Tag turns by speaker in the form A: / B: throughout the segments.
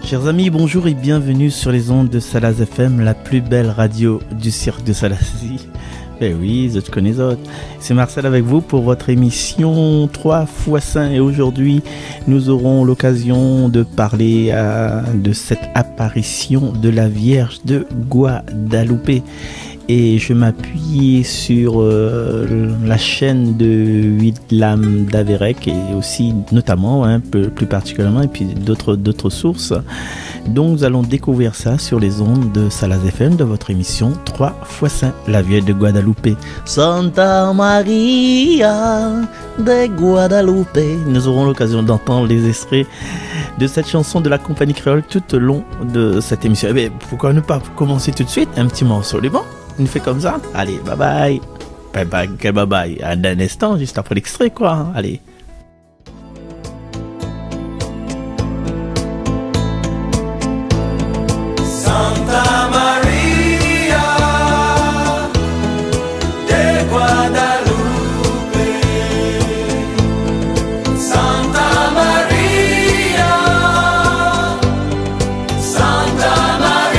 A: Chers amis, bonjour et bienvenue sur les ondes de Salaz FM, la plus belle radio du cirque de Salazie. Ben oui, je connais autres. C'est Marcel avec vous pour votre émission 3x5 et aujourd'hui nous aurons l'occasion de parler de cette apparition de la Vierge de Guadalupe. Et je m'appuie sur la chaîne de Willam Daverec et aussi notamment, plus particulièrement, et puis d'autres sources. Donc nous allons découvrir ça sur les ondes de Salaz FM de votre émission 3x5, la Vierge de Guadalupe. Santa Maria de Guadalupe. Nous aurons l'occasion d'entendre les extraits de cette chanson de la compagnie créole tout au long de cette émission. Eh bien, pourquoi ne pas commencer tout de suite un petit morceau, les bons? On fait comme ça. Allez, bye bye. Bye bye, quel bye bye. À un instant, juste après l'extrait, quoi. Allez.
B: Santa Maria de Guadalupe. Santa Maria. Santa Maria.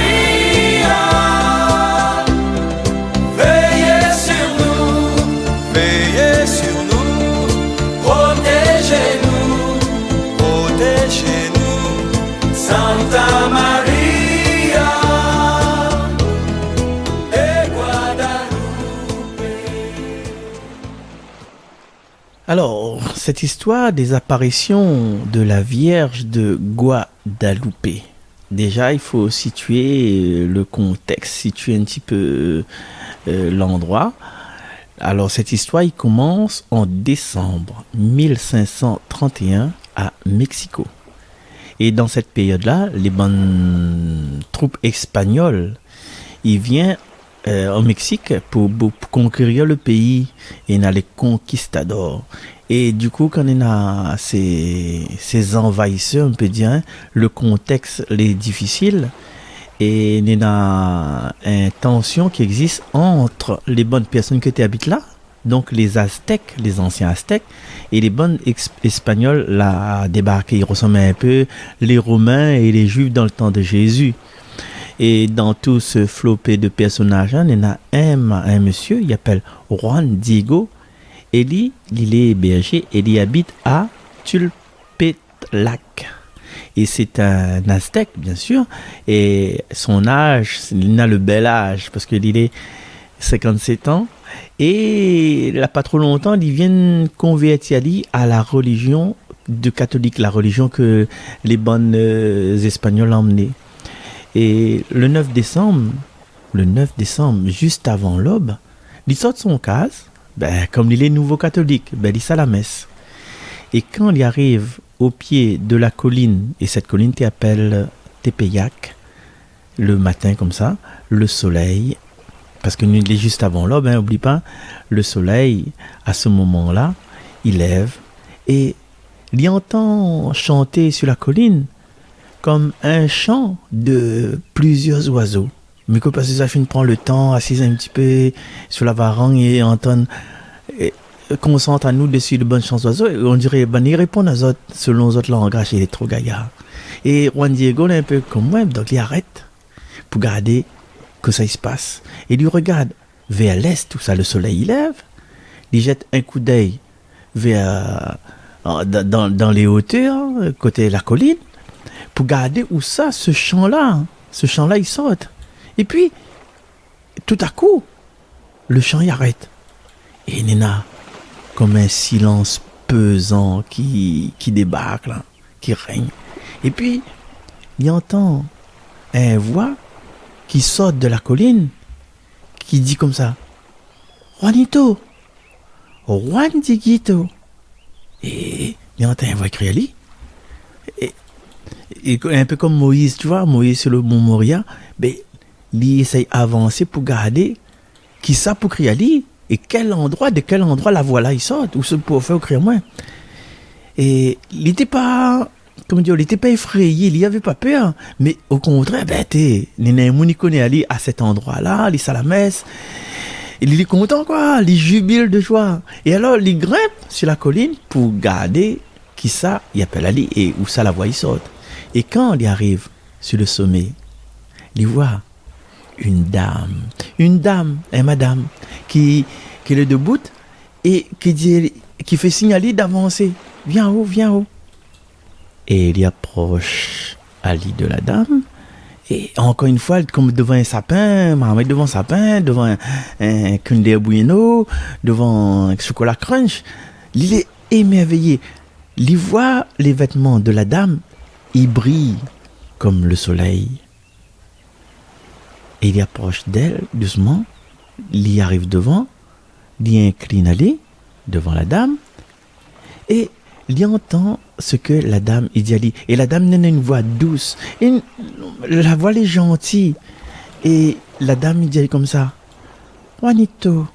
B: Veillez sur nous, protégez-nous, protégez-nous, Santa Maria de Guadalupe.
A: Alors, cette histoire des apparitions de la Vierge de Guadalupe. Déjà, il faut situer le contexte, situer un petit peu l'endroit. Alors, cette histoire, il commence en décembre 1531 à Mexico. Et dans cette période-là, les bonnes troupes espagnoles, ils viennent au Mexique pour conquérir le pays et dans les conquistadors. Et du coup, quand on a ces envahisseurs, on peut dire, le contexte est difficile. Et il y a une tension qui existe entre les bonnes personnes qui habitent là, donc les Aztèques, les anciens Aztèques, et les bonnes Espagnols là débarqués. Ils ressemblaient un peu les Romains et les Juifs dans le temps de Jésus. Et dans tout ce flopé de personnages, il y en a un monsieur, il s'appelle Juan Diego, et lui, il est berger et il habite à Tulpetlac. Et c'est un Aztèque, bien sûr. Et son âge, il a le bel âge, parce qu'il est 57 ans. Et il n'a pas trop longtemps, il vient convertir à la religion de catholique, la religion que les bonnes Espagnols ont emmenée. Et le 9 décembre, juste avant l'aube, il sort de son case, comme il est nouveau catholique, il sait la messe. Et quand il arrive au pied de la colline, et cette colline t'appelle Tepeyac, le matin comme ça, le soleil, parce que nous il est juste avant l'aube, n'oublie pas, le soleil, à ce moment-là, il lève, et il entend chanter sur la colline, comme un chant de plusieurs oiseaux. Mais que parce que ça finit de prendre le temps, assis un petit peu sur la varangue et entendre... concentre à nous dessus de bonnes chances d'oiseaux, on dirait, il répond à autres, selon les autres langages, il est trop gaillard. Et Juan Diego, il est un peu comme moi, donc il arrête pour garder que ça se passe. Et il regarde vers l'est, où ça, le soleil il lève, il jette un coup d'œil vers, dans les hauteurs, côté de la colline, pour garder où ça, ce champ-là, il saute. Et puis, tout à coup, le chant il arrête. Et il y a comme un silence pesant qui débarque là, qui règne. Et puis, il entend une voix qui sort de la colline, qui dit comme ça, Juanito, Juan Dieguito. Et il entend une voix crier lui. Et un peu comme Moïse, tu vois, Moïse sur le mont Moria, il essaye d'avancer pour garder qui ça pour crier lui. Et de quel endroit la voix là il sort, ou ce pour faire crier moins. Et il n'était pas effrayé, il n'y avait pas peur, mais au contraire, il y a un monde qui connaît aller à cet endroit là, il est à la messe, il est content quoi, il jubile de joie. Et alors il grimpe sur la colline pour garder qui ça, il appelle Ali et où ça la voix il saute. Et quand il arrive sur le sommet, il voit une dame, et madame, qui est debout et qui fait signaler d'avancer. Viens en haut, viens en haut. Et il approche Ali de la dame. Et encore une fois, comme devant un sapin, Mohamed devant un sapin, devant un Kinder Bueno, devant un chocolat crunch, il est émerveillé. Il voit les vêtements de la dame, ils brillent comme le soleil. Et il approche d'elle doucement, il y arrive devant, il y incline aller devant la dame, et il entend ce que la dame il dit Ali. Et la dame a une voix douce, et la voix est gentille, et la dame il dit comme ça: Juanito,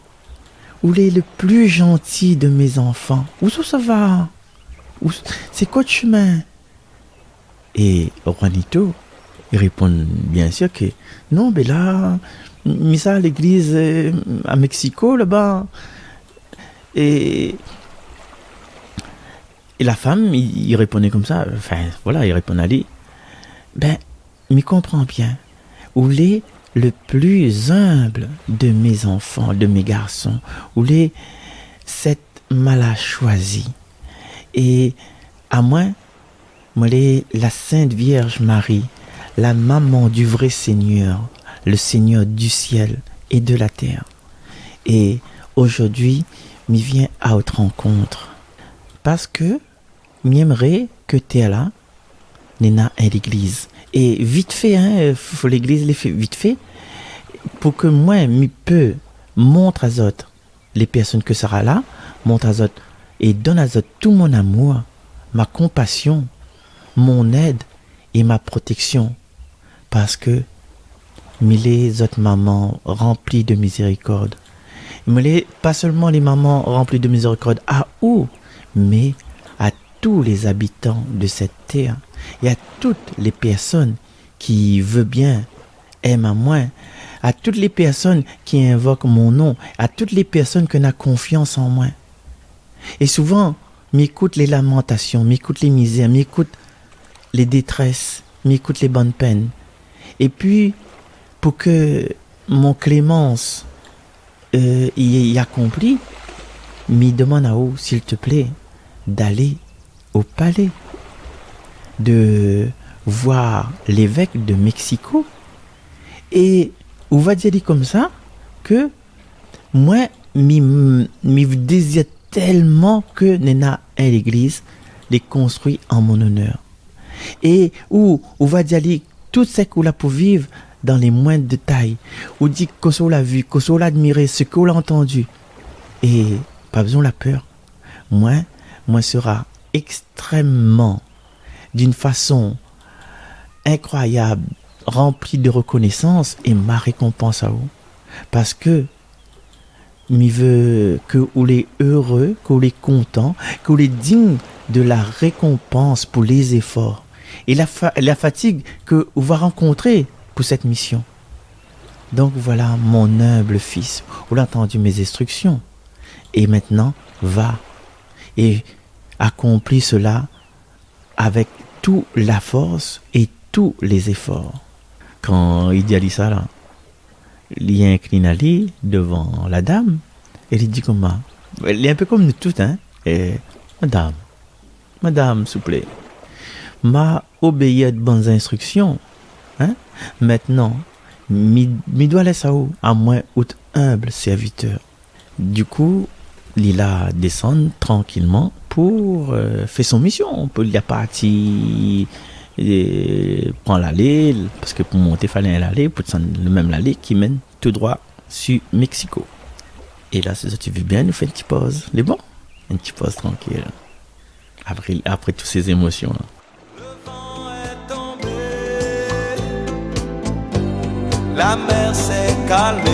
A: où est le plus gentil de mes enfants? Où ça va? C'est quoi le chemin? Et Juanito, il répond bien sûr que non, mais là, mis ça à l'église à Mexico, là-bas. Et la femme, il répondait comme ça, enfin, voilà, il répond à lui: ben, m'y comprends bien, où est le plus humble de mes enfants, de mes garçons, où est cette mala choisie. Et à moi est la Sainte Vierge Marie, la maman du vrai Seigneur, le Seigneur du ciel et de la terre. Et aujourd'hui, m'y viens à votre rencontre. Parce que j'aimerais que tu es là, Nena, à l'église. Et vite fait, hein, faut l'église les fait vite fait, pour que moi, m'y peux montre à autres, les personnes que sera là, montre à autres, et donne à autres tout mon amour, ma compassion, mon aide et ma protection. Parce que les autres mamans remplies de miséricorde, pas seulement les mamans remplies de miséricorde à eux, mais à tous les habitants de cette terre et à toutes les personnes qui veulent bien, aiment à moi, à toutes les personnes qui invoquent mon nom, à toutes les personnes qui ont confiance en moi. Et souvent, m'écoute les lamentations, m'écoute les misères, m'écoute les détresses, m'écoute les bonnes peines. Et puis, pour que mon clémence y accompli, m'y demande à vous, s'il te plaît, d'aller au palais, de voir l'évêque de Mexico. Et on va dire comme ça que moi, m'y désire tellement que Nena et l'église les construit en mon honneur. Et où on va dire tout ce qu'on a pour vivre dans les moindres détails. On dit qu'on l'a vu, qu'on l'a admiré, ce qu'on a entendu. Et pas besoin de la peur. Moi sera extrêmement, d'une façon incroyable, rempli de reconnaissance et ma récompense à vous. Parce que m'y veut que vous êtes heureux, que vous êtes content, que vous êtes digne de la récompense pour les efforts et la fatigue que vous va rencontrer pour cette mission. Donc voilà mon humble fils, vous l'avez entendu mes instructions. Et maintenant, va et accomplis cela avec toute la force et tous les efforts. Quand il dit ça là, il incline à lui devant la dame et il dit comment? Il est un peu comme nous toutes, hein? Et madame, s'il vous plaît, m'a obéi à de bonnes instructions, hein? Maintenant, mi doit laisser à moi autre humble serviteur. Du coup, il a descendu tranquillement pour faire son mission. Il a parti prendre l'allée, parce que pour monter, il fallait l'allée, pour descendre le même allée qui mène tout droit sur Mexico. Et là, c'est ça, tu veux bien nous faire une petite pause. Les bons? Une petite pause tranquille. Après toutes ces émotions-là.
B: Le vent est tombé, la mer s'est calmée.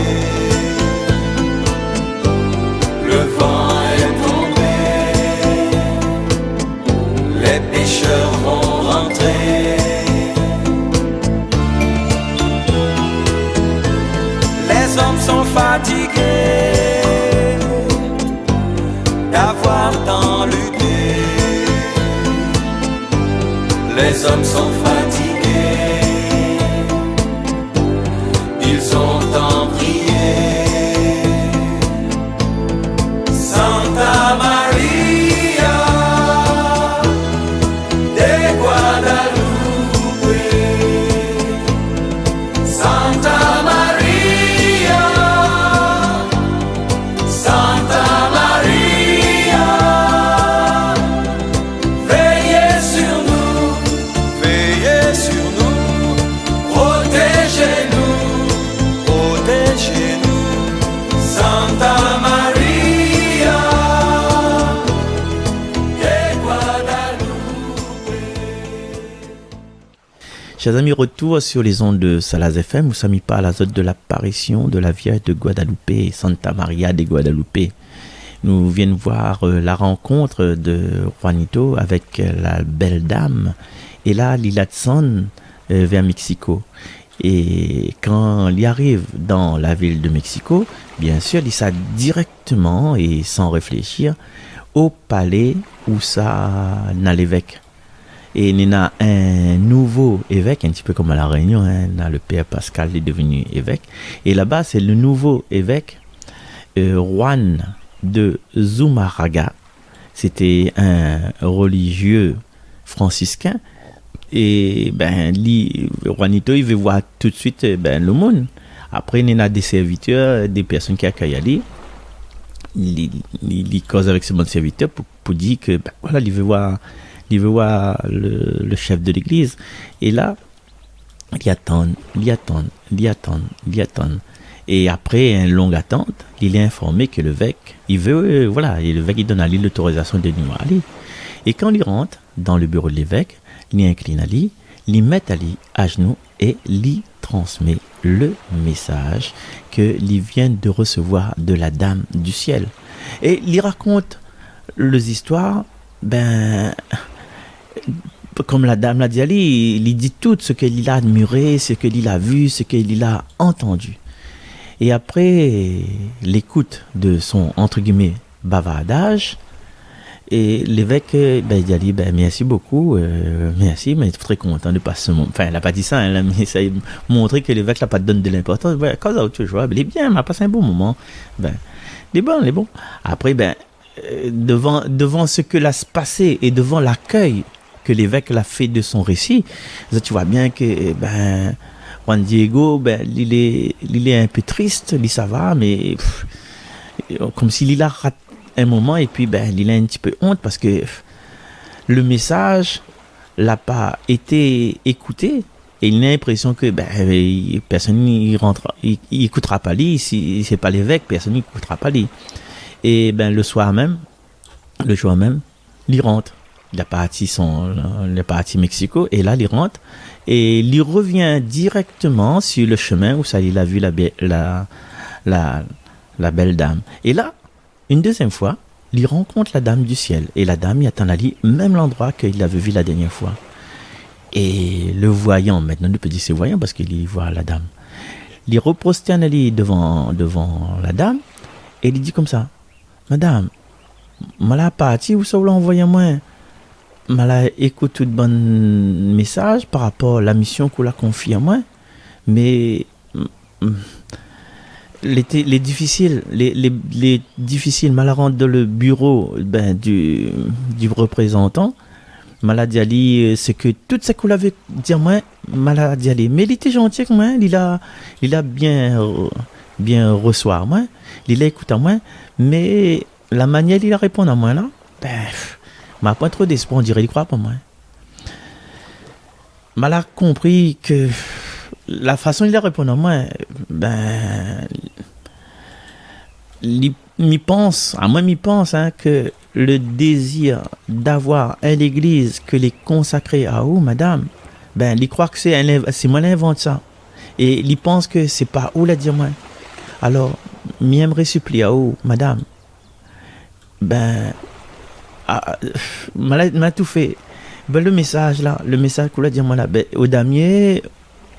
B: Le vent est tombé, les pêcheurs vont rentrer. Les hommes sont fatigués d'avoir tant lutté. Les hommes sont fatigués
A: Chers amis, retour sur les ondes de Salaz FM, où sommes pas à la zone de l'apparition de la Vierge de Guadalupe, Santa Maria de Guadalupe. Nous venons voir la rencontre de Juanito avec la belle dame, et là, l'Ilatson vers Mexico. Et quand il arrive dans la ville de Mexico, bien sûr, il s'est directement et sans réfléchir au palais où ça n'a l'évêque. Et il y a un nouveau évêque, un petit peu comme à La Réunion, hein, le père Pascal est devenu évêque. Et là-bas, c'est le nouveau évêque, Juan de Zumárraga. C'était un religieux franciscain. Et Juanito, il veut voir tout de suite le monde. Après, il y a des serviteurs, des personnes qui accueillent. Il cause avec ces bons serviteurs pour dire que, voilà, il veut voir le chef de l'église. Et là, il attend. Et après une longue attente, il est informé que l'évêque, l'évêque il donne à lui l'autorisation de venir aller. Et quand il rentre dans le bureau de l'évêque, il incline à lui, il met à lui à genoux et lui transmet le message que il vient de recevoir de la Dame du ciel. Et il raconte les histoires, comme la dame l'a dit, il dit tout ce qu'il a admiré, ce qu'il a vu, ce qu'il a entendu. Et après l'écoute de son, entre guillemets, bavardage, et l'évêque, il a dit, merci beaucoup, merci, mais je suis très content de passer ce moment. Enfin, il n'a pas dit ça, hein, mais ça a montré que l'évêque n'a pas donné de l'importance. Quand ça, tu vois, il est bien, il a passé un bon moment. Il est bon. Après, devant ce que l'a passé et devant l'accueil que l'évêque l'a fait de son récit, tu vois bien que Juan Diego, il est un peu triste, ça va, mais comme s'il a raté un moment et puis il a un petit peu honte parce que le message n'a pas été écouté et il a l'impression que personne n'y rentre, il écoutera pas lui, si c'est pas l'évêque, personne n'écoutera pas lui. Et le soir même, il rentre. Il est parti Mexico et là il rentre et il revient directement sur le chemin où ça il a vu la belle dame. Et là, une deuxième fois, il rencontre la Dame du ciel et la dame y attend à lui, même l'endroit qu'il avait vu la dernière fois. Et le voyant, maintenant on peut dire c'est voyant parce qu'il y voit la dame. Il reprosterne devant la dame et il dit comme ça: Madame, m'a parti où ça vous l'envoyez moi? M'a écoute tout bon message par rapport à la mission qu'on l'a confiée à moi, mais les difficiles m'a rentre dans le bureau du représentant. M'a dit ali c'est que tout ce qu'on l'avait dit moi, m'a dit ali, mais il était gentil avec moi, il a bien reçoit moi, il a écouté à moi, mais la manière il a répondu à moi là, m'a pas trop d'espoir, on dirait il croit pas moi. M'a compris que la façon il a répondu à moi, m'y pense que le désir d'avoir une église que les consacrée à où, madame, il croit que c'est moi l'invente ça. Et il pense que c'est pas où la dire moi. Alors, m'aimerais supplier à où, madame, m'a tout fait. Le message qu'on l'a dit moi là, au damier,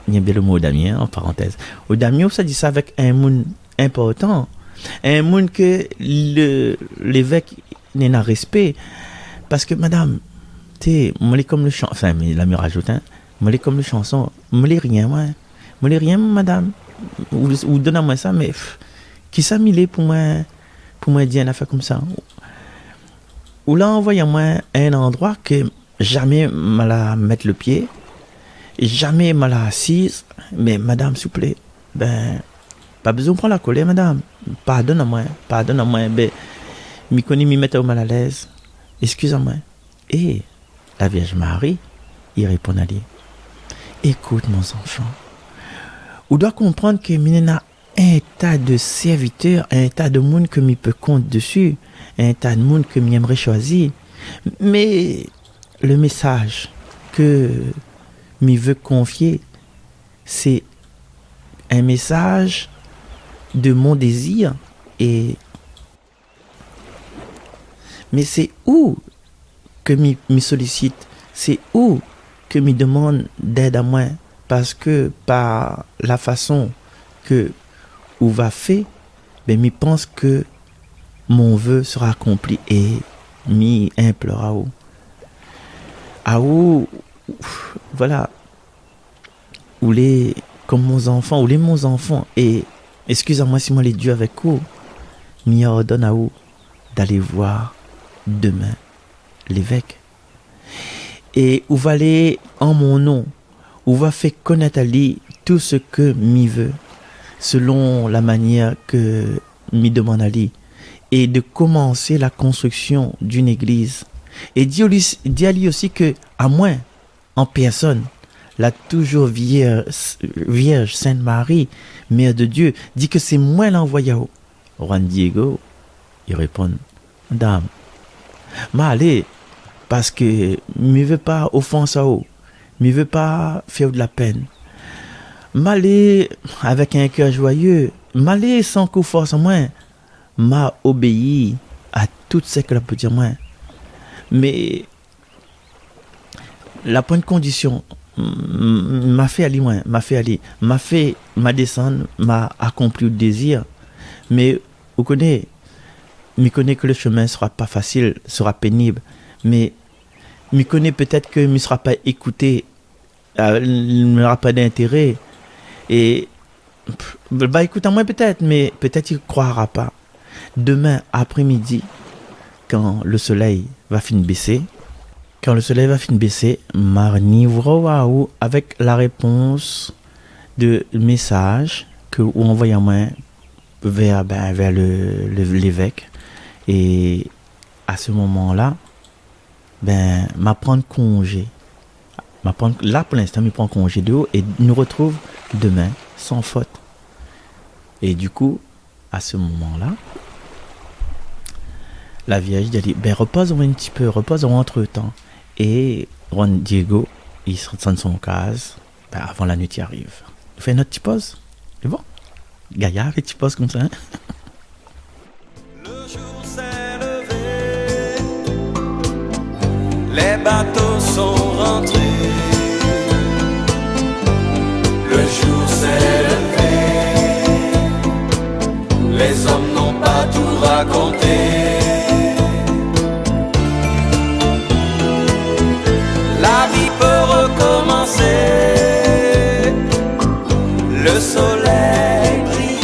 A: il y a bien le mot au damier en parenthèse. Au damier, ça dit ça avec un monde important. Un monde que l'évêque n'a respect. Parce que madame, moi les comme le chanson, enfin, mais la me rajoute, moi les comme le chanson, moi les rien, madame. Ou donne-moi ça, mais qui ça m'il est pour moi dire une affaire comme ça. Ou là, envoyez-moi un endroit que jamais m'a mettre le pied, jamais m'a assise, mais madame, s'il vous plaît, pas besoin de prendre la colère, madame. Pardonne-moi, m'y connais, m'y mettre mal à l'aise. Excusez-moi. Et la Vierge Marie, il répond à lui: écoute, mon enfant, on doit comprendre que il y a un tas de serviteurs, un tas de monde que m'y peut compte dessus, un tas de monde que m'y aimerait choisir. Mais le message que m'y veut confier, c'est un message de mon désir. Et mais c'est où que m'y sollicite, c'est où que m'y demande d'aide à moi, parce que par la façon que ou va fait, ben m'y pense que mon vœu sera accompli et m'y implore à où voilà, ou les comme mon enfant, ou les mon enfant, et excusez-moi si moi les dieux avec vous, m'y ordonne à où d'aller voir demain l'évêque. Et où va aller en mon nom, où va faire connaître à lui tout ce que m'y veut, selon la manière que m'y demande à lui, et de commencer la construction d'une église. Et dit à lui aussi que, à moi, en personne, la toujours Vierge Sainte Marie, Mère de Dieu, dit que c'est moi l'envoyé. Juan Diego, il répond, Dame, mais allez, parce que ne veux pas offenser à eux, ne veux pas faire de la peine. M'aller avec un cœur joyeux, m'aller sans coup force moi, m'a obéi à tout ce que la peut dire moi. Mais la bonne condition m'a fait aller loin, m'a descendre, m'a accompli le désir. Mais vous connaissez, je connais que le chemin sera pas facile, sera pénible, mais je connais peut-être que je ne sera pas écouté, il n'aura pas d'intérêt. Et bah écoute à moi peut-être, mais peut-être il ne croira pas. Demain après-midi, quand le soleil va finir baisser, m'arrivera avec la réponse de message que vous envoyez à moi vers l'évêque. Et à ce moment-là, m'apprendre congé. Là pour l'instant, je prends congé de haut et nous retrouve demain sans faute. Et du coup, à ce moment-là, la Vierge dit, repose-moi un petit peu, repose-moi entre-temps. Et Juan Diego, il se retourne son case, avant la nuit qui arrive. On fait notre petite pause. C'est bon? Gaïa, fait une petite pause comme ça. Hein?
B: Le jour s'est levé, les bateaux sont rentrés. Le jour s'est levé, les hommes n'ont pas tout raconté. La vie peut recommencer, le soleil brille.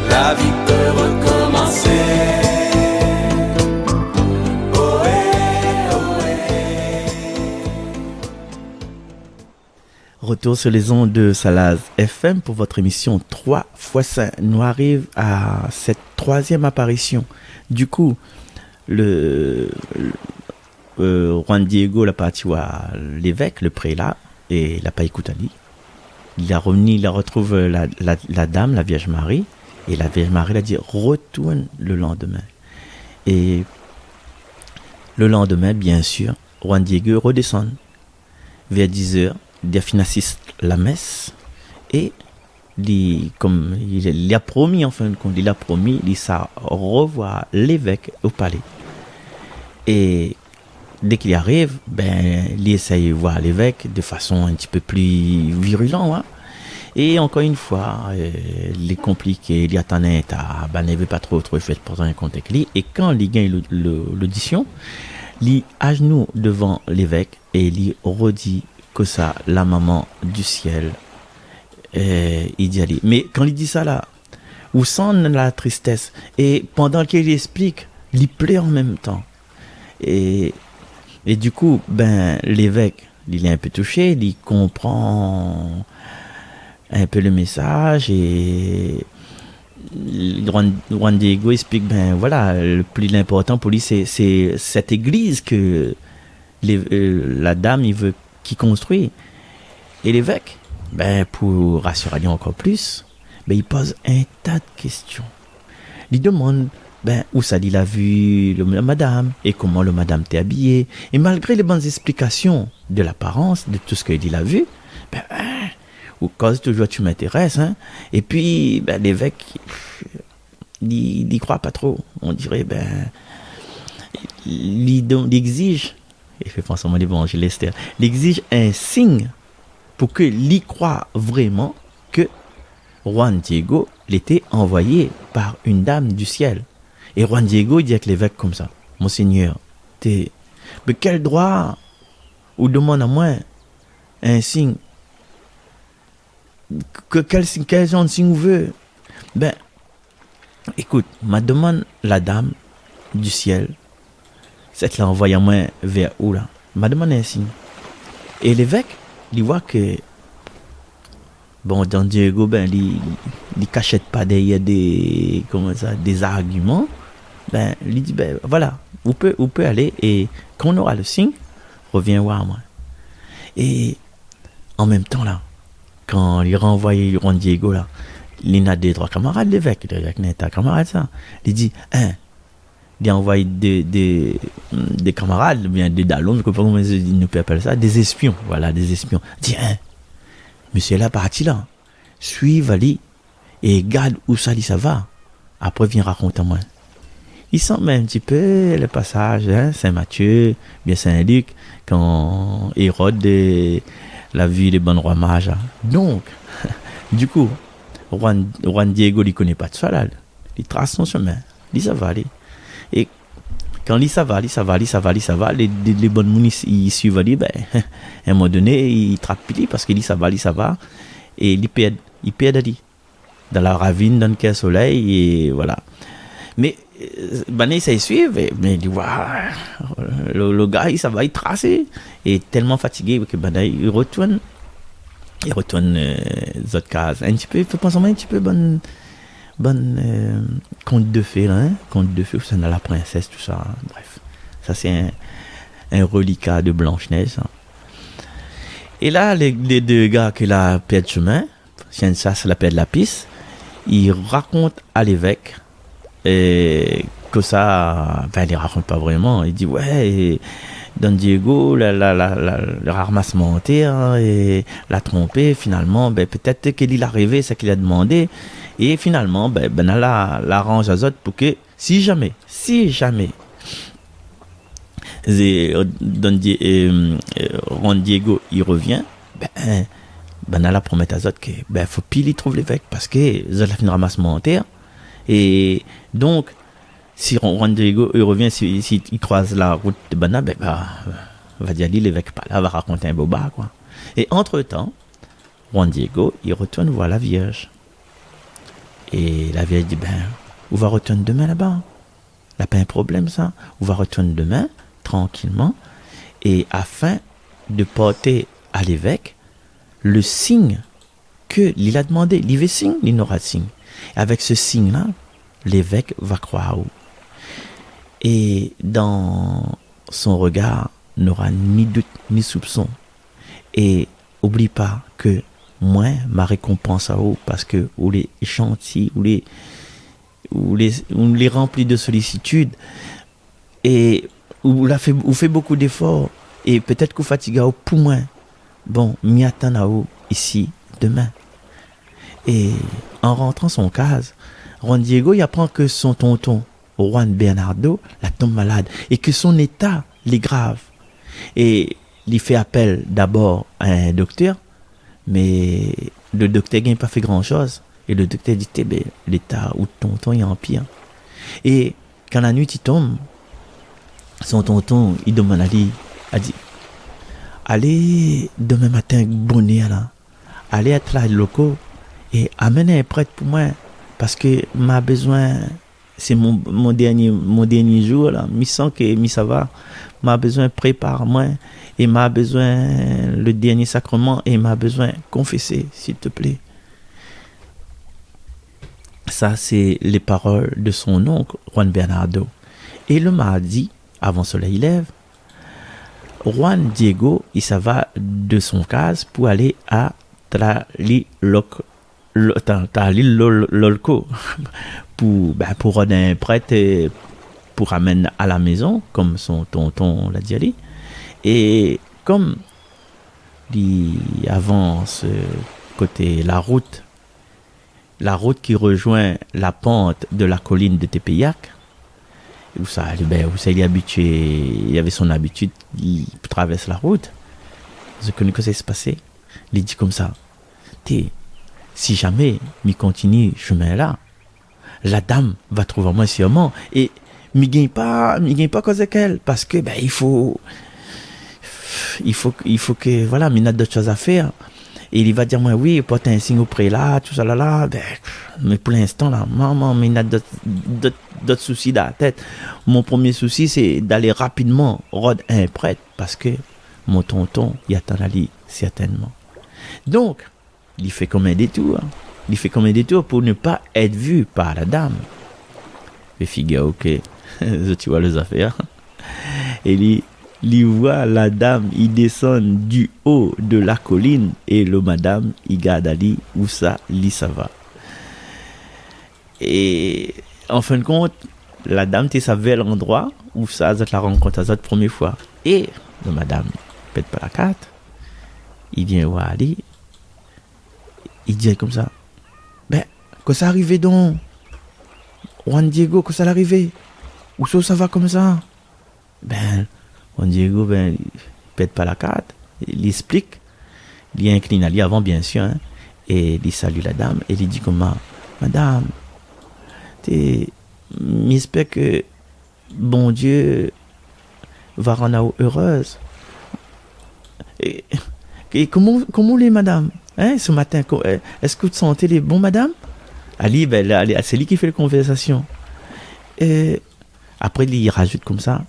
B: La vie peut recommencer.
A: Retour sur les ondes de Salaz FM pour votre émission 3x5. Nous arrive à cette troisième apparition. Du coup, Juan Diego l'a parti à l'évêque, le prélat, et il n'a pas écouté à lui. Il retrouve la dame, la Vierge Marie, et la Vierge Marie l'a dit retourne le lendemain. Et le lendemain, bien sûr, Juan Diego redescend vers 10h, il assiste la messe, et comme il a promis, en fin de compte, il s'est revoir l'évêque au palais. Et dès qu'il arrive, il essaye de voir l'évêque de façon un petit peu plus virulente. Hein? Et encore une fois, il est compliqué, il attend un état, ne veut pas trop fait pour un compte avec lui. Et quand il gagne l'audition, il à genoux devant l'évêque et il redit que ça, la maman du ciel, il dit à lui. Mais quand il dit ça là, vous sent la tristesse. Et pendant qu'il explique, il pleure en même temps. Et du coup, l'évêque, il est un peu touché, il comprend un peu le message et Juan Diego explique, voilà, le plus important pour lui, c'est cette église que la dame, il veut qu'il construit. Et l'évêque, pour rassurer encore plus, il pose un tas de questions. Il demande ben, où ça il a vu la madame, et comment le madame t'est habillée. Et malgré les bonnes explications de l'apparence, de tout ce qu'il a vu, ben, ou cause toujours tu m'intéresses, hein. Et puis, ben, l'évêque, il n'y croit pas trop. On dirait, ben, il exige, et fait forcément l'évangile Esther, il exige un signe pour que l'y croit vraiment que Juan Diego l'était envoyé par une dame du ciel. Et Juan Diego il dit avec l'évêque comme ça, Monseigneur, mais quel droit ou demande à moi un signe, quel genre de signe vous veut? Ben, écoute, m'a demande la dame du ciel, cette l'a envoyé à moi vers où là? M'a demandé un signe. Et l'évêque, il voit que bon, Don Diego, ben, il cachette pas derrière des, comment ça, des arguments. Ben, il dit, ben, voilà, vous pouvez aller et quand on aura le signe, reviens voir moi. Et en même temps, là, quand il renvoie Don Diego, là, il a des trois camarades, l'évêque n'est pas camarade, ça. Il dit, il a envoyé des camarades, bien des dalons, je ne sais pas comment ils nous appellent ça, des espions, voilà, des espions. Il dit, monsieur là parti là, suive Ali et garde où ça dit ça va. Après viens raconter à moi. Il sent même un petit peu le passage, hein, Saint-Matthieu, bien Saint-Luc, quand Hérode l'a vu les bons rois mages. Hein. Donc, du coup, Juan Diego il connaît pas de ça là. Il trace son chemin. Il ça va aller. Et quand il ça va, les bonnes mounis ils suivent Ali, ben, à un moment donné, ils trappent Pili parce qu'il ça va, et il perd Ali. Dans la ravine, dans le soleil, et voilà. Mais, ben, ça y suivent, mais il dit, le gars, il ça va, il trace, et tellement fatigué que ben, il retourne les autres cases. Un petit peu, il faut penser un petit peu bonne conte de fées là, hein? Conte de fées où ça n'a la princesse, tout ça, hein? Bref, ça c'est un reliquat de Blanche-Neige, hein? Et là les deux gars qui la perdent chemin, ça la perd la piste, ils racontent à l'évêque que ça, ben ils racontent pas vraiment, il dit ouais, Don Diego le ramassement terre et l'a trompé finalement, ben peut-être qu'il est arrivé ce qu'il a demandé. Et finalement, ben l'arrange à autres pour que, si jamais, Juan Diego, il revient, ben la promet à autres que, ben, faut pile y trouve l'évêque, parce que, Zot a fait un ramassement en terre. Et donc, si Juan Diego, il revient, si il croise la route de Bana, ben, va dire, l'évêque pas là, va raconter un boba, quoi. Et entre-temps, Juan Diego, il retourne voir la Vierge. Et la vieille dit, ben, on va retourner demain là-bas. Là, pas un problème, ça. On va retourner demain, tranquillement, et afin de porter à l'évêque le signe que il a demandé. Il veut signe, il n'aura de signe. Et avec ce signe-là, l'évêque va croire. Et dans son regard, n'aura ni doute, ni soupçon. Et oublie pas que moi, ma récompense à vous, parce que vous les gentil, vous les remplis de sollicitude, et vous fait beaucoup d'efforts, et peut-être que vous fatiguez pour moi. Bon, m'y attend à vous ici, demain. Et en rentrant son case, Juan Diego, il apprend que son tonton, Juan Bernardo, la tombe malade, et que son état est grave. Et il fait appel d'abord à un docteur, mais le docteur n'a pas fait grand-chose. Et le docteur dit, l'état où tonton est en pire. Et quand la nuit il tombe, son tonton, il demande à lui, a dit, allez demain matin, bonnet là, allez être là locaux et amenez un prêtre pour moi, parce que m'a besoin, c'est mon dernier jour là, mi sens que mi ça va, m'a besoin prépare moi et m'a besoin le dernier sacrement et m'a besoin confesser s'il te plaît. Ça c'est les paroles de son oncle Juan Bernardo. Et le mardi avant soleil lève, Juan Diego il s'en va de son case pour aller à Tlaloc t'as allé l'olco pour un prêtre pour ramener à la maison, comme son tonton l'a dit Ali. Et comme il avance côté la route qui rejoint la pente de la colline de Tepeyac, où ça il est habitué, il avait son habitude, il traverse la route. Je connais que ça s'est passé. Il dit comme ça, si jamais il continue chemin là, la dame va trouver moi sûrement et il gagne pas cause qu'elle parce que il faut que voilà, il a d'autres choses à faire. Et il va dire moi oui, porte un signe auprès là, tout ça là, mais pour l'instant là, maman, mais il a d'autres soucis dans la tête. Mon premier souci c'est d'aller rapidement rôder un prêtre parce que mon tonton il attend Ali certainement. Donc il fait comme un détour. Il fait comme un détour pour ne pas être vu par la dame. Et figure ok, tu vois les affaires. Et il voit la dame, il descend du haut de la colline et le madame, il garde Ali où ça va. Et en fin de compte, la dame, tu savais l'endroit où ça, la rencontre à la première fois. Et le madame, pète pas la carte, il vient voir Ali, il dit comme ça, que ça arrivait donc, Juan Diego, que ça l'arrivait, où ça va comme ça? Juan Diego, il pète pas la carte, il explique, il incline Ali avant bien sûr, hein, et il salue la dame, et il dit comment, madame, j'espère que bon Dieu va rendre heureuse. Et comment les madame, hein, ce matin, est-ce que vous sentez les bons madame? Ali, c'est lui qui fait la conversation. Et après, il rajoute comme ça,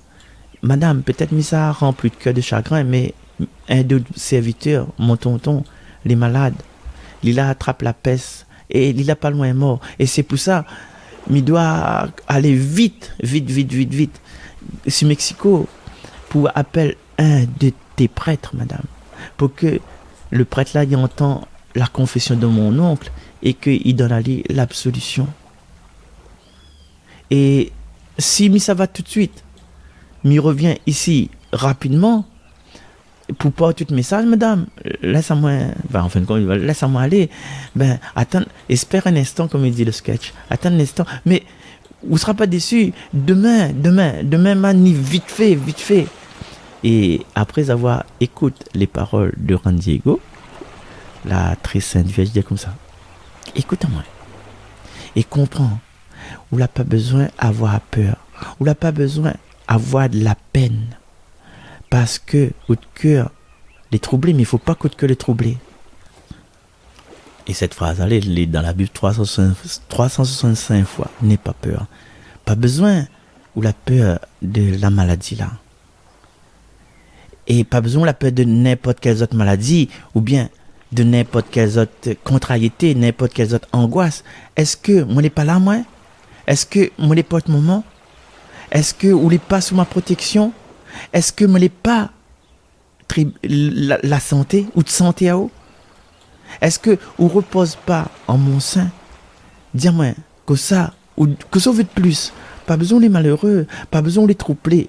A: madame, peut-être mais ça rend plus de cœur de chagrin, mais un de serviteurs, mon tonton, les malades, il a attrapé la peste et il a pas loin mort. Et c'est pour ça, il doit aller vite. Sur Mexico, pour appeler un de tes prêtres, madame, pour que le prêtre là, il entend la confession de mon oncle et qu'il donne à lui l'absolution. Et si ça va tout de suite, il revient ici rapidement pour porter tout message, madame, laisse-moi, en fin de compte, laisse-moi aller. Attends, espère un instant, comme il dit le sketch. Attends un instant, mais vous ne serez pas déçu. Demain, mani, vite fait. Et après avoir écouté les paroles de Juan Diego, la très sainte Vierge dit comme ça, écoute-moi et comprends, on n'a pas besoin d'avoir peur, on n'a pas besoin d'avoir de la peine, parce que votre cœur est troublé, mais il ne faut pas que votre cœur est troublé. Et cette phrase, elle est dans la Bible 365 fois, n'aie pas peur. Pas besoin ou la peur de la maladie là. Et pas besoin de la peur de n'importe quelle autre maladie, ou bien de n'importe quelle autre contrariété, n'importe quelle autre angoisse. Est-ce que moi n'est pas là, moi? Est-ce que moi n'est pas au moment? Est-ce que vous n'est pas sous ma protection? Est-ce que moi n'est pas la santé ou de santé à vous? Est-ce que vous ne repose pas en mon sein? Dis-moi que ça, ou que ça veut de plus. Pas besoin les malheureux, pas besoin les troublés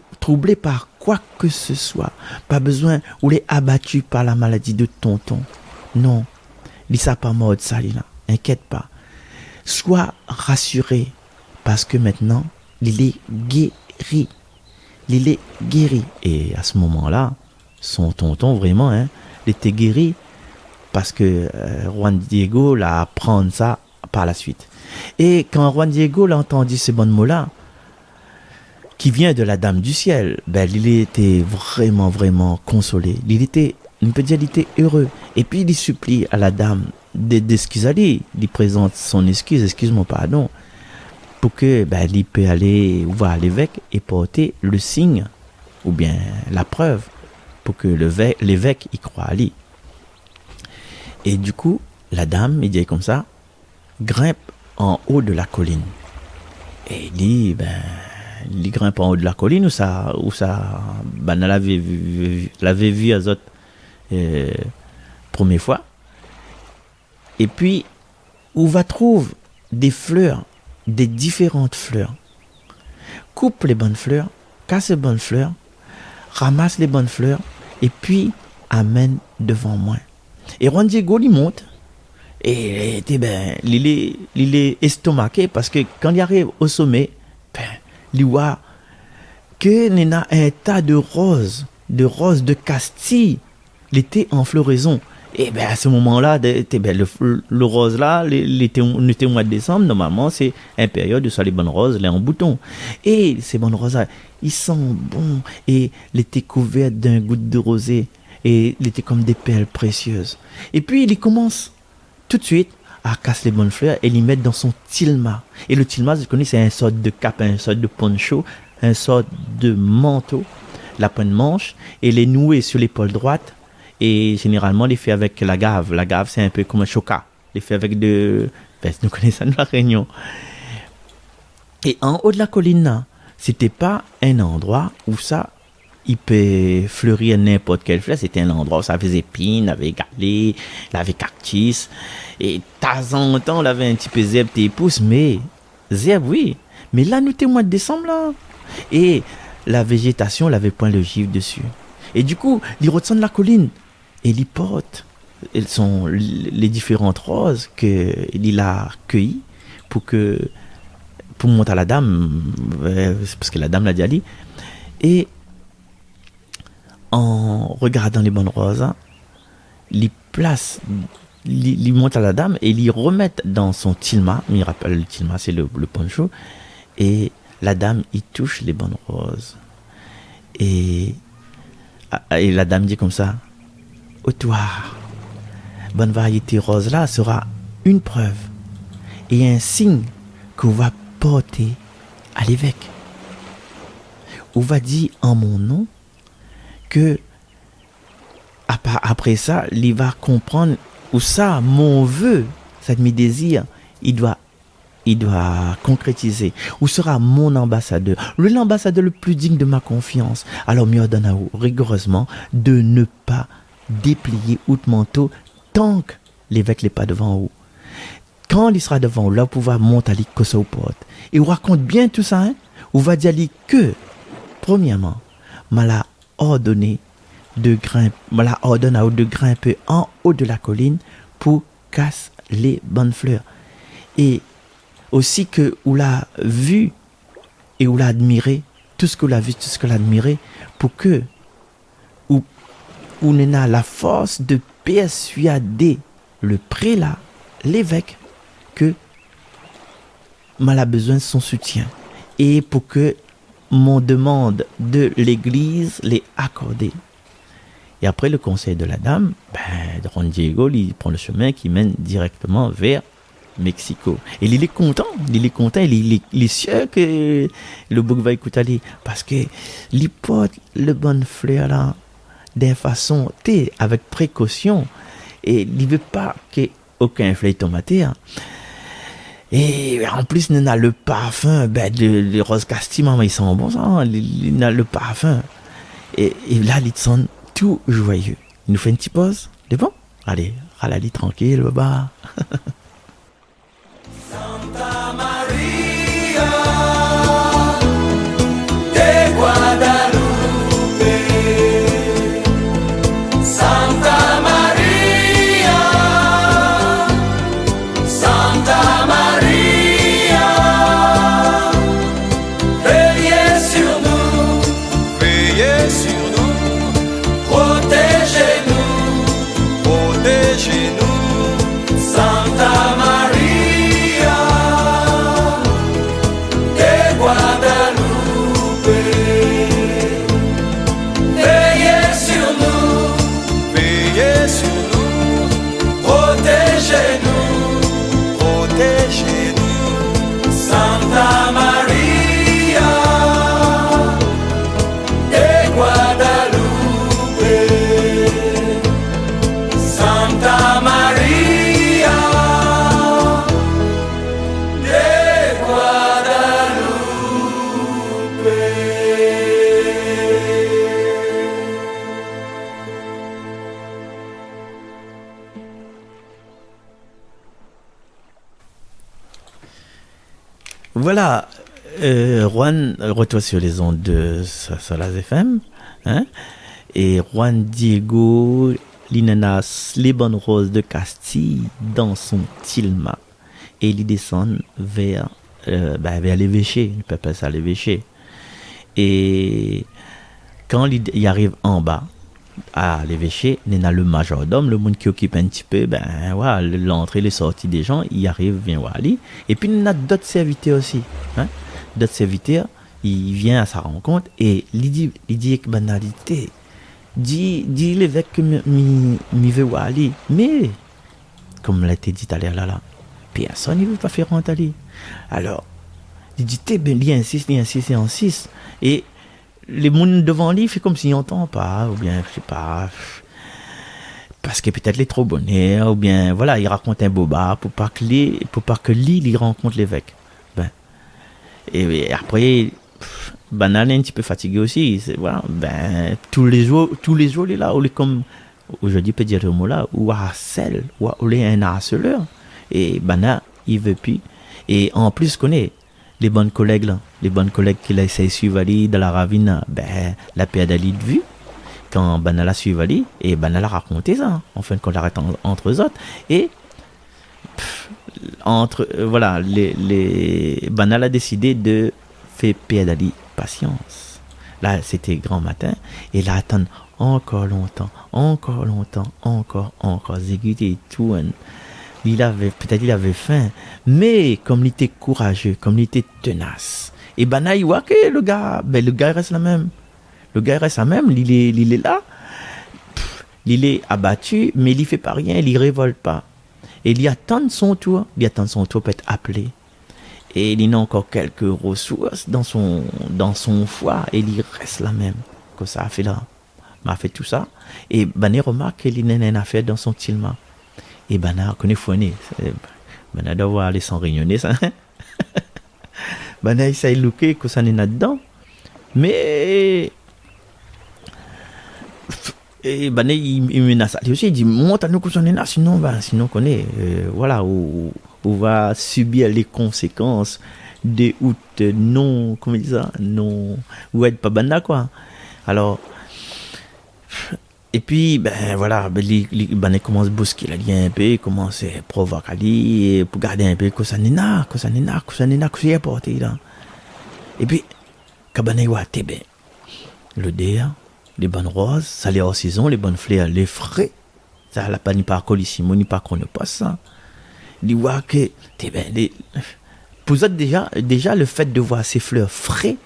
A: par quoi que ce soit. Pas besoin ou les abattus par la maladie de tonton. Non, il ça pas mort de ça, là. Inquiète pas. Sois rassuré parce que maintenant, il est guéri. Il est guéri. Et à ce moment-là, son tonton vraiment, il était guéri parce que Juan Diego l'a apprendre ça par la suite. Et quand Juan Diego l'a entendu ces bons mots-là, qui vient de la Dame du Ciel, il était vraiment consolé. Il était heureux. Et puis il supplie à la Dame d'excuser, il présente son excuse-moi pardon, pour que il peut aller voir l'évêque et porter le signe ou bien la preuve pour que l'évêque y croit à lui. Et du coup, la Dame, il dit comme ça, grimpe en haut de la colline. Et il dit, il grimpe en haut de la colline où ça, on l'avait vu à autres, première fois. Et puis, où va trouver des fleurs, des différentes fleurs. Coupe les bonnes fleurs, casse les bonnes fleurs, ramasse les bonnes fleurs, et puis amène devant moi. Et Juan Diego, il monte, et il est estomaqué, parce que quand il arrive au sommet, il voit que il y a un tas de roses de Castille, l'été en floraison. Et à ce moment-là, le rose là, l'été au mois de décembre, normalement, c'est une période où ça les bonnes roses, les en bouton. Et ces bonnes roses là, ils sont bons, et l'été couvert d'un goutte de rosée, et l'été comme des perles précieuses. Et puis il commence tout de suite à casser les bonnes fleurs et les mettre dans son tilma. Et le tilma, je connais, c'est une sorte de cape, une sorte de poncho, une sorte de manteau, la pointe manche, et les nouer sur l'épaule droite. Et généralement, les fait avec la gave. La gave, c'est un peu comme un choca. Les fait avec nous connaissons ça de la Réunion. Et en haut de la colline, là, c'était pas un endroit où ça, il peut fleurir n'importe quelle fleur. C'était un endroit où ça avait épines, avait galets, avait cactus. Et de temps en temps, on avait un petit peu zèbre, tes pousses. Mais, zèbre, oui. Mais là, nous, t'es au mois de décembre, là. Et la végétation, elle avait point le givre dessus. Et du coup, ils retournent la colline. Et les portes, elles sont les différentes roses qu'il a cueillies pour montrer à la dame, parce que la dame l'a dit à lui. Et en regardant les bonnes roses, il montre à la dame et il remet dans son tilma. Il rappelle le tilma, c'est le poncho. Et la dame, il touche les bonnes roses. Et la dame dit comme ça: au toit, bonne variété rose là sera une preuve et un signe qu'on va porter à l'évêque. On va dire en mon nom que après ça, il va comprendre où ça, mon vœu, ça mes désirs, il doit concrétiser. Où sera mon ambassadeur, l'ambassadeur le plus digne de ma confiance. Alors, mieux ordonne à vous rigoureusement de ne pas déplier outre manteau tant que l'évêque n'est pas devant vous. Quand il sera devant vous, là, vous pouvez monter à l'icône aux portes. Et vous raconte bien tout ça, hein? Vous va dire que, premièrement, m'a ordonné de grimper en haut de la colline pour casser les bonnes fleurs. Et aussi que vous l'a vu et vous l'a admiré, tout ce que vous l'a vu, tout ce que vous l'a admiré, pour que vous n'ayez la force de persuader le prélat, l'évêque, que mal a besoin de son soutien. Et pour que mon demande de l'église l'ait accordé. Et après le conseil de la dame, Juan Diego, il prend le chemin qui mène directement vers Mexico. Et il est content, il est sûr que le bouc va écouter aller, parce que il porte le bon fleur là d'une façon avec précaution, et il veut pas qu'aucun fleur tombe à terre. Et en plus, il a le parfum de rose castille, ils sont bons, il a le parfum. Et là, ils sont tout joyeux. Il nous fait une petite pause, c'est bon? Allez, ralali tranquille, baba.
B: Santa Maria de Guadalupe, Santa Maria, Santa Maria, veillez sur nous, protégez-nous, Santa
A: Voilà, Juan, retour sur les ondes de Solas FM, hein, et Juan Diego Linanas, les bonnes roses de Castille dans son tilma, et il descend vers l'évêché, le peuple ça l'évêché. Et quand il arrive en bas, à l'évêché, il y a le majordome, le monde qui occupe un petit peu, voilà, l'entrée, les sorties des gens, il arrive, vient voir lui. Et puis il y a d'autres serviteurs aussi, hein. D'autres serviteurs, il vient à sa rencontre et il dit que banalité, dit l'évêque que m'y veut voir lui. Mais, comme l'a été dit tout à l'heure là, personne ne veut pas faire rentrer lui. Alors, il dit, il insiste. Et les gens devant lui fait comme s'il n'entend pas, ou bien, je sais pas, parce que peut-être il est trop bonheur, ou bien, voilà, il raconte un boba pour pas que lui rencontre l'évêque. Et après, Banal est un petit peu fatigué aussi. Voilà, tous les jours, il est là, comme, aujourd'hui, peut dire le mot là, ou harcèle, ou il est un harceleur. Et Banal, il veut plus. Et en plus, connaît les bonnes collègues là, qu'il a essayé de suivre Ali dans la ravine, la paix d'Ali de vue, quand Banal a suivi Ali, et Banal a raconté ça, en fin de compte, entre eux autres, et voilà, Banal a décidé de faire paix d'Ali patience. Là, c'était grand matin, et là, attendre encore longtemps, exécuter et tout. Il avait faim, mais comme il était courageux, comme il était tenace, et il voit que le gars reste la même. Il est là, il est abattu, mais il fait pas rien, il révolte pas. Et il attend son tour pour être appelé. Et il a encore quelques ressources dans son foie, et il reste la même. Que ça a fait là, m'a fait tout ça. Et il remarque qu'il a une affaire dans son tilma. Et Bana connaît Fouané. Bana doit voir aller sans réunionner ça. Bana essaye de looker que ça n'est pas dedans. Mais et Bana il menace aussi, il dit monte à nous que ça n'est pas, sinon connaît voilà, où va subir les conséquences de non, comment dire ça, non, ou être pas Bana quoi. Alors et puis, voilà, il commence à bousquer la lien un peu, il commence à provoquer pour garder un peu que ça n'est pas, que c'est apporté là. Et puis, Kabane Wate, le dé, les bonnes roses, ça les hors saison, les bonnes fleurs, les frais, ça la pas ni par colissimo, ni par qu'on ne passe ça. Il voit que, pour ça, déjà, le fait de voir ces fleurs frais,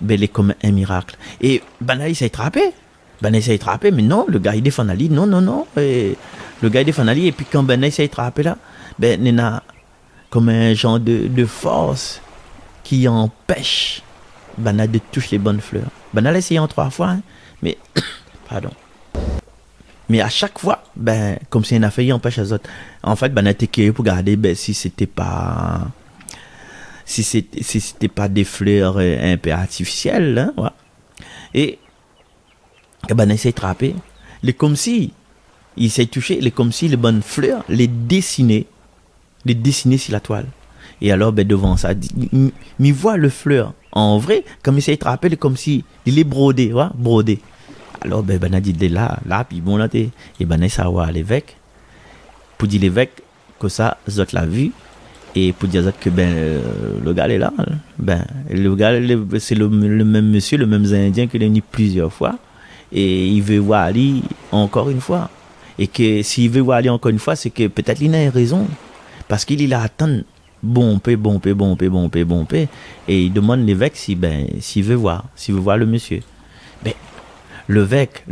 A: il est comme un miracle. Et il s'est attrapé. Essaye de trapper, mais non, le gars il défend Ali, non, et le gars il défend Ali, et puis quand essaye de trapper là, il y a comme un genre de force qui empêche de toucher les bonnes fleurs. A essayé en 3 fois, hein, mais, pardon. Mais à chaque fois, comme si une affaire, il empêche les autres. En fait, a été pour garder, si c'était pas des fleurs un peu artificielles, hein, ouais. Et essaye de trapper, les comme si il essaye de toucher, les comme si les bonnes fleurs, les dessiner sur la toile. Et alors devant ça, il voit le fleur en vrai, comme il essaye de trapper, les comme si il est brodé, ouais, brodé. Alors a dit là, puis bon là et ça va à l'évêque pour dire l'évêque que ça zot l'a vu, et pour dire que le gars est là, le gars c'est le même monsieur, le même indien qu'il a venu plusieurs fois. Et il veut voir Ali encore une fois. Et que s'il veut voir Ali encore une fois, c'est que peut-être il a raison. Parce qu'il a attendu bon peu. Et il demande l'évêque s'il veut voir le monsieur. L'évêque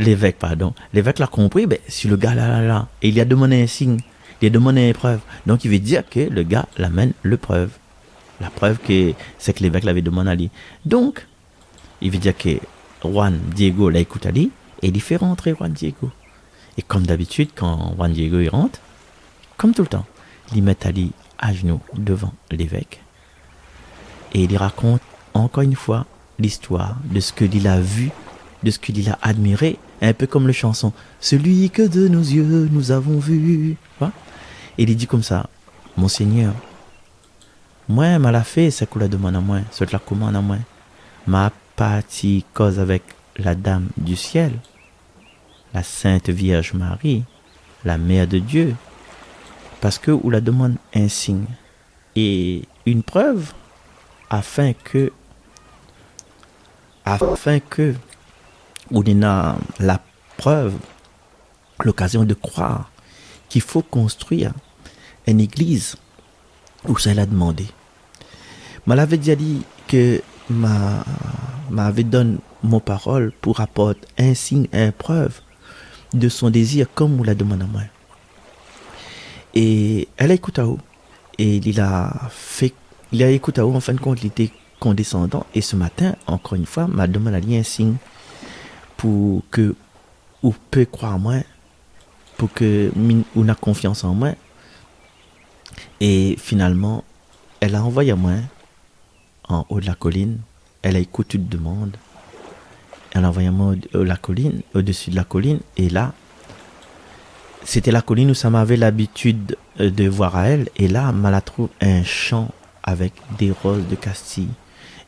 A: l'a compris, si le gars là, et il a demandé un signe, il a demandé une preuve. Donc il veut dire que le gars l'amène la preuve que c'est que l'évêque l'avait demandé à lui. Donc, il veut dire que Juan Diego l'a écouté Ali, et il fait rentrer Juan Diego. Et comme d'habitude, quand Juan Diego il rentre, comme tout le temps, il met Ali à genoux devant l'évêque. Et il raconte encore une fois l'histoire de ce qu'il a vu, de ce qu'il a admiré, un peu comme la chanson « Celui que de nos yeux nous avons vu ». Et il dit comme ça « Mon Seigneur, Moi, m'a la fait, c'est qu'on la demande à moi, c'est la commande à moi. Ma partie cause avec la Dame du ciel, la Sainte Vierge Marie, la Mère de Dieu, parce que on la demande un signe et une preuve afin que on ait la preuve, l'occasion de croire qu'il faut construire une église où ça l'a demandé. Je l'avais déjà dit que m'avait donné mon parole pour apporter un signe, une preuve de son désir comme on la demande à moi. Et elle a écouté à eux. Et il a écouté à eux, en fin de compte, il était condescendant. Et ce matin, encore une fois, m'a demandé un signe pour que ou peut croire en moi, pour que on a confiance en moi. Et finalement, elle a envoyé à moi en haut de la colline. Elle a écouté toute demande. Elle a envoyé à moi au-dessus de la colline. Et là, c'était la colline où ça m'avait l'habitude de voir à elle. Et là, je la trouve un champ avec des roses de Castille.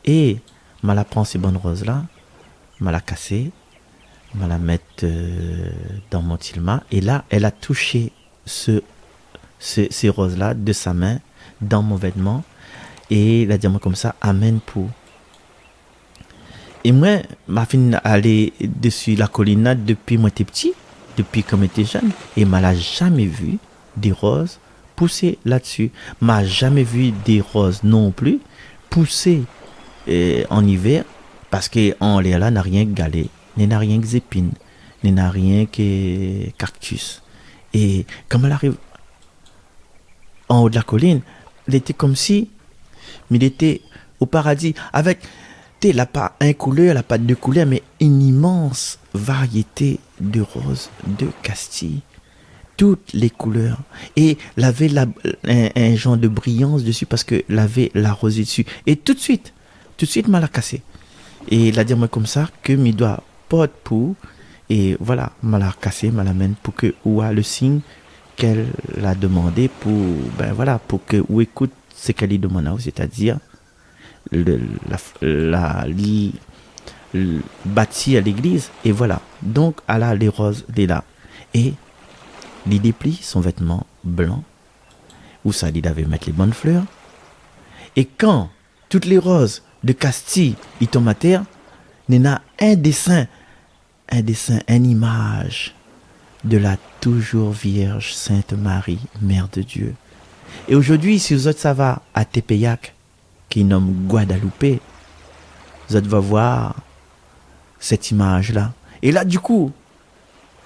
A: Et je la prends ces bonnes roses-là, je la cassée, je la mettre dans mon tilma. Et là, elle a touché ces roses-là de sa main dans mon vêtement. Et elle a dit à moi comme ça, Amen pour. Et moi, ma fille allait dessus la colline depuis moi j'étais petit, depuis que j'étais jeune. Et je n'ai jamais vu des roses pousser là-dessus. Je n'ai jamais vu des roses non plus pousser en hiver. Parce qu'en l'air là, n'a rien que galets, n'a rien que épines, n'a rien que cactus. Et comme elle arrive en haut de la colline, elle était comme si il était au paradis avec, elle n'a pas un couleur, elle n'a pas deux couleurs, mais une immense variété de roses de Castille. Toutes les couleurs. Et elle avait un genre de brillance dessus parce que elle avait la rosée dessus. Et tout de suite, m'a la cassé. Et il a dit moi comme ça que me doit porter pour. Et voilà, m'a la cassé, m'a l'amène pour que ou a le signe qu'elle a demandé pour, ben voilà, pour que ou écoute ce qu'elle lui demande, c'est-à-dire bâtir l'église. Et voilà, donc elle a les roses là et il déplie son vêtement blanc où ça il avait mettre les bonnes fleurs. Et quand toutes les roses de Castille y tombent à terre, il y a un dessin, une image de la toujours Vierge Sainte Marie, Mère de Dieu. Et aujourd'hui, si vous autres ça va à Tepeyac, qui nomme Guadalupe, vous allez voir cette image-là. Et là, du coup,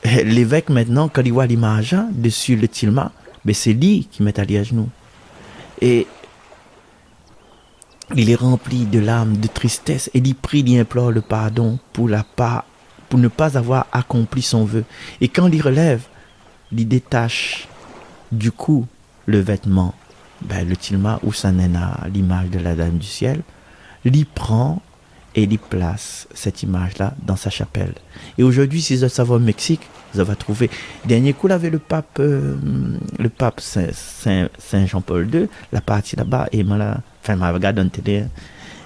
A: l'évêque maintenant, quand il voit l'image dessus le tilma, ben c'est lui qui met à genoux. Et il est rempli de larmes, de tristesse, et il prie, il implore le pardon pour ne pas avoir accompli son vœu. Et quand il relève, il détache du cou le vêtement, ben le tilma où ça n'est à l'image de la Dame du ciel, il prend et il place cette image-là dans sa chapelle. Et aujourd'hui, si vous savez au Mexique, vous avez trouvé. Dernier coup, il avait le pape Saint Jean-Paul II, la partie là-bas, et m'a regardé en télé,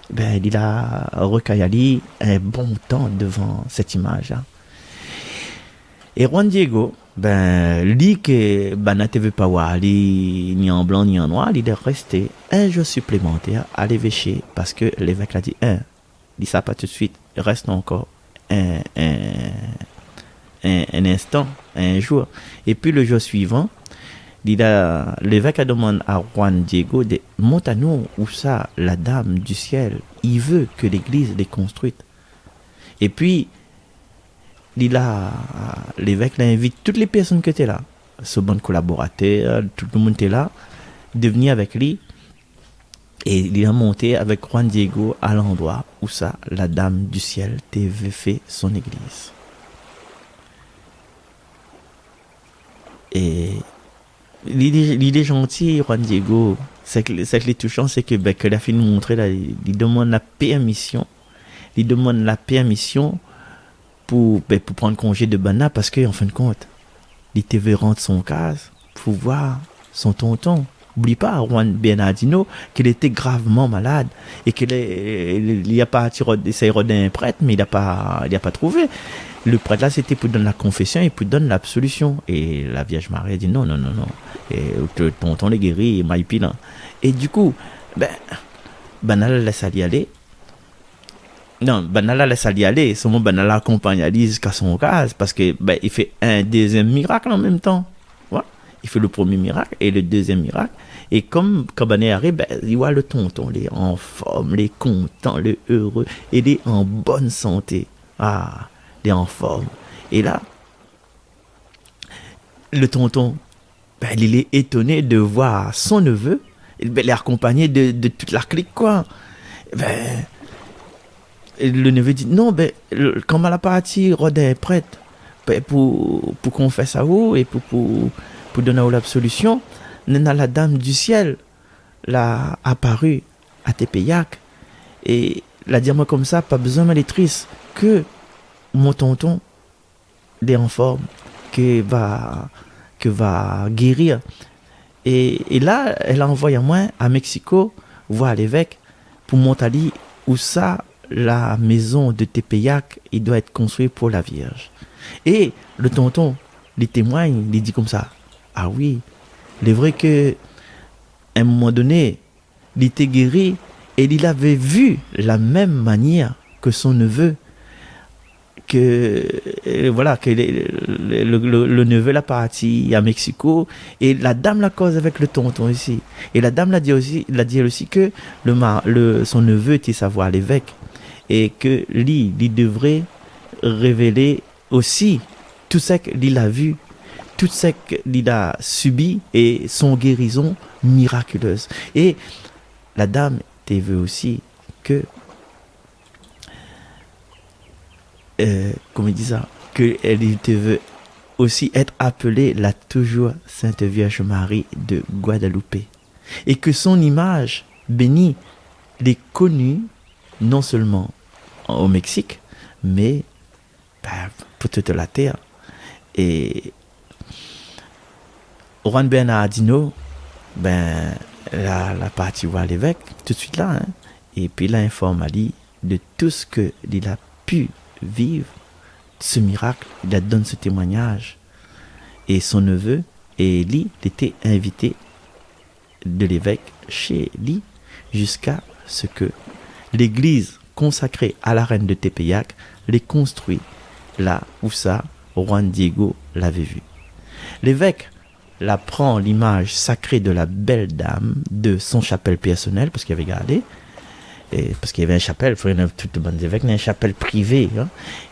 A: ben, il a recueilli un bon temps devant cette image-là. Et Juan Diego, ben, lui que ne te veut pas voir, ni en blanc ni en noir, il est resté un jour supplémentaire à l'évêché, parce que l'évêque l'a dit, dit ça pas tout de suite, reste encore un instant, un jour. Et puis le jour suivant, l'évêque a demandé à Juan Diego de monter à nous où ça, la Dame du ciel, il veut que l'église les construite. Et puis, l'évêque invite toutes les personnes qui étaient là, ce bon collaborateur, tout le monde était là, de venir avec lui. Et il a monté avec Juan Diego à l'endroit où ça, la Dame du ciel t'avait fait son église. Et il est gentil, Juan Diego. C'est que les touchant, c'est que la fille nous montrait là, il demande la permission. Il demande la permission pour prendre congé de Bana parce que en fin de compte, il devait rendre son cas pour voir son tonton Oublie pas, Juan Bernardino, qu'il était gravement malade et il a pas essayé d'un prêtre, mais il a pas trouvé. Le prêtre là, c'était pour donner la confession et pour donner l'absolution. Et la Vierge Marie a dit non. Et tonton les guéri, et maïpi là. Et du coup, Banal laisse aller aller. Non, Banal laisse aller aller. Son Banal accompagne Ali jusqu'à son cas parce que il fait un deuxième miracle en même temps. Il fait le premier miracle et le deuxième miracle. Et comme Cabanet arrive, il voit le tonton, il est en forme, il est content, il est heureux, il est en bonne santé. Ah, il est en forme. Et là, le tonton, il est étonné de voir son neveu, il est accompagné de toute la clique, quoi. Le neveu dit, non, comme à la partie, Rodin est prête pour qu'on fasse à vous et pour donner l'absolution, la dame du ciel l'a apparu à Tepeyac et l'a dit moi comme ça, pas besoin de triste que mon tonton est en forme, que va guérir. Et là, elle a envoyé moi à Mexico voir l'évêque pour montrer où ça, la maison de Tepeyac, il doit être construit pour la Vierge. Et le tonton, il témoigne, il dit comme ça, ah oui, il est vrai que à un moment donné, il était guéri et il avait vu la même manière que son neveu, que le neveu l'a parti à Mexico et la dame la cause avec le tonton ici. Et la dame l'a dit aussi que son neveu était savoir l'évêque et que lui devrait révéler aussi tout ce qu'il a vu, tout ce qu'il a subi et son guérison miraculeuse. Et la dame te veut aussi que comment il dit ça, qu'elle te veut aussi être appelée la toujours Sainte Vierge Marie de Guadalupe et que son image bénie est connue non seulement au Mexique mais pour toute la terre. Et Juan Bernardino, la partie voir l'évêque tout de suite là, et puis il informe Ali de tout ce que il a pu vivre, ce miracle, il a donné ce témoignage. Et son neveu, et lui, était invité de l'évêque chez lui jusqu'à ce que l'église consacrée à la reine de Tepeyac les construit là où ça, Juan Diego l'avait vu. L'évêque la prend l'image sacrée de la belle dame de son chapelle personnelle, parce qu'il avait gardé, parce qu'il y avait une chapelle, il faut toutes les bonnes évêques, une chapelle privée,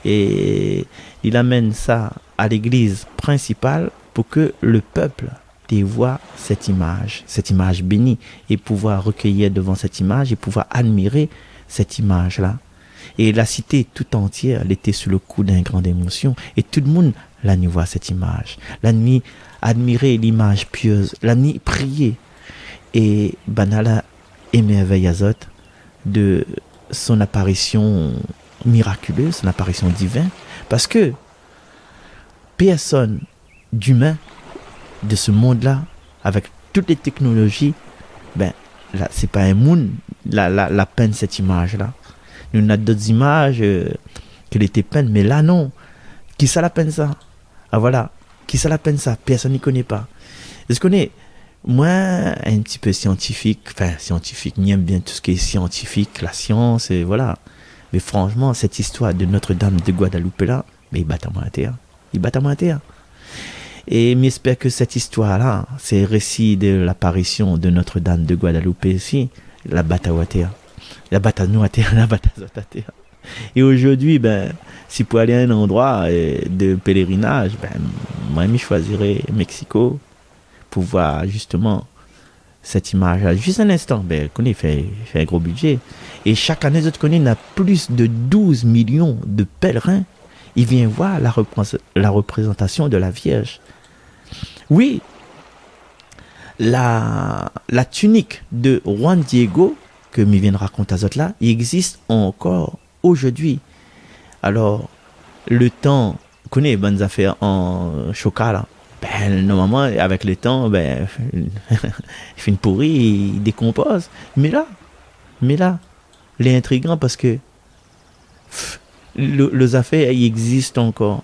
A: et il amène ça à l'église principale pour que le peuple voit cette image bénie, et pouvoir recueillir devant cette image et pouvoir admirer cette image-là. Et la cité tout entière, elle était sous le coup d'une grande émotion, et tout le monde la nuit voit cette image, la nuit admirer l'image pieuse, la nuit prier, et Banala émerveille Azot de son apparition miraculeuse, son apparition divine, parce que personne d'humain de ce monde-là, avec toutes les technologies, là, c'est pas un monde la peine cette image-là. Nous avons d'autres images qui étaient peintes, mais là non. Qui ça la peine ça? Ah voilà, qui ça la peine ça? Personne n'y connaît pas. Est-ce qu'on est moi, un petit peu scientifique, j'aime bien tout ce qui est scientifique, la science, et voilà. Mais franchement, cette histoire de Notre-Dame de Guadalupe là, mais il bat à terre. Et j'espère que cette histoire-là, ces récits de l'apparition de Notre-Dame de Guadalupe ici, la bataille à terre. La bataille à terre, la bataille à terre. Et aujourd'hui, si pour aller à un endroit de pèlerinage, moi, je choisirais Mexico pour voir justement cette image-là. Juste un instant, on fait un gros budget. Et chaque année, on a plus de 12 millions de pèlerins. Ils viennent voir la représentation de la Vierge. Oui, la tunique de Juan Diego, que je viens de raconter à Zot là, il existe encore aujourd'hui. Alors, le temps, on connaît les bonnes affaires en chocolat, Ben, normalement, avec le temps, ben, il finit pourri, il décompose. Mais là, il est intriguant parce que les affaires, il existe encore.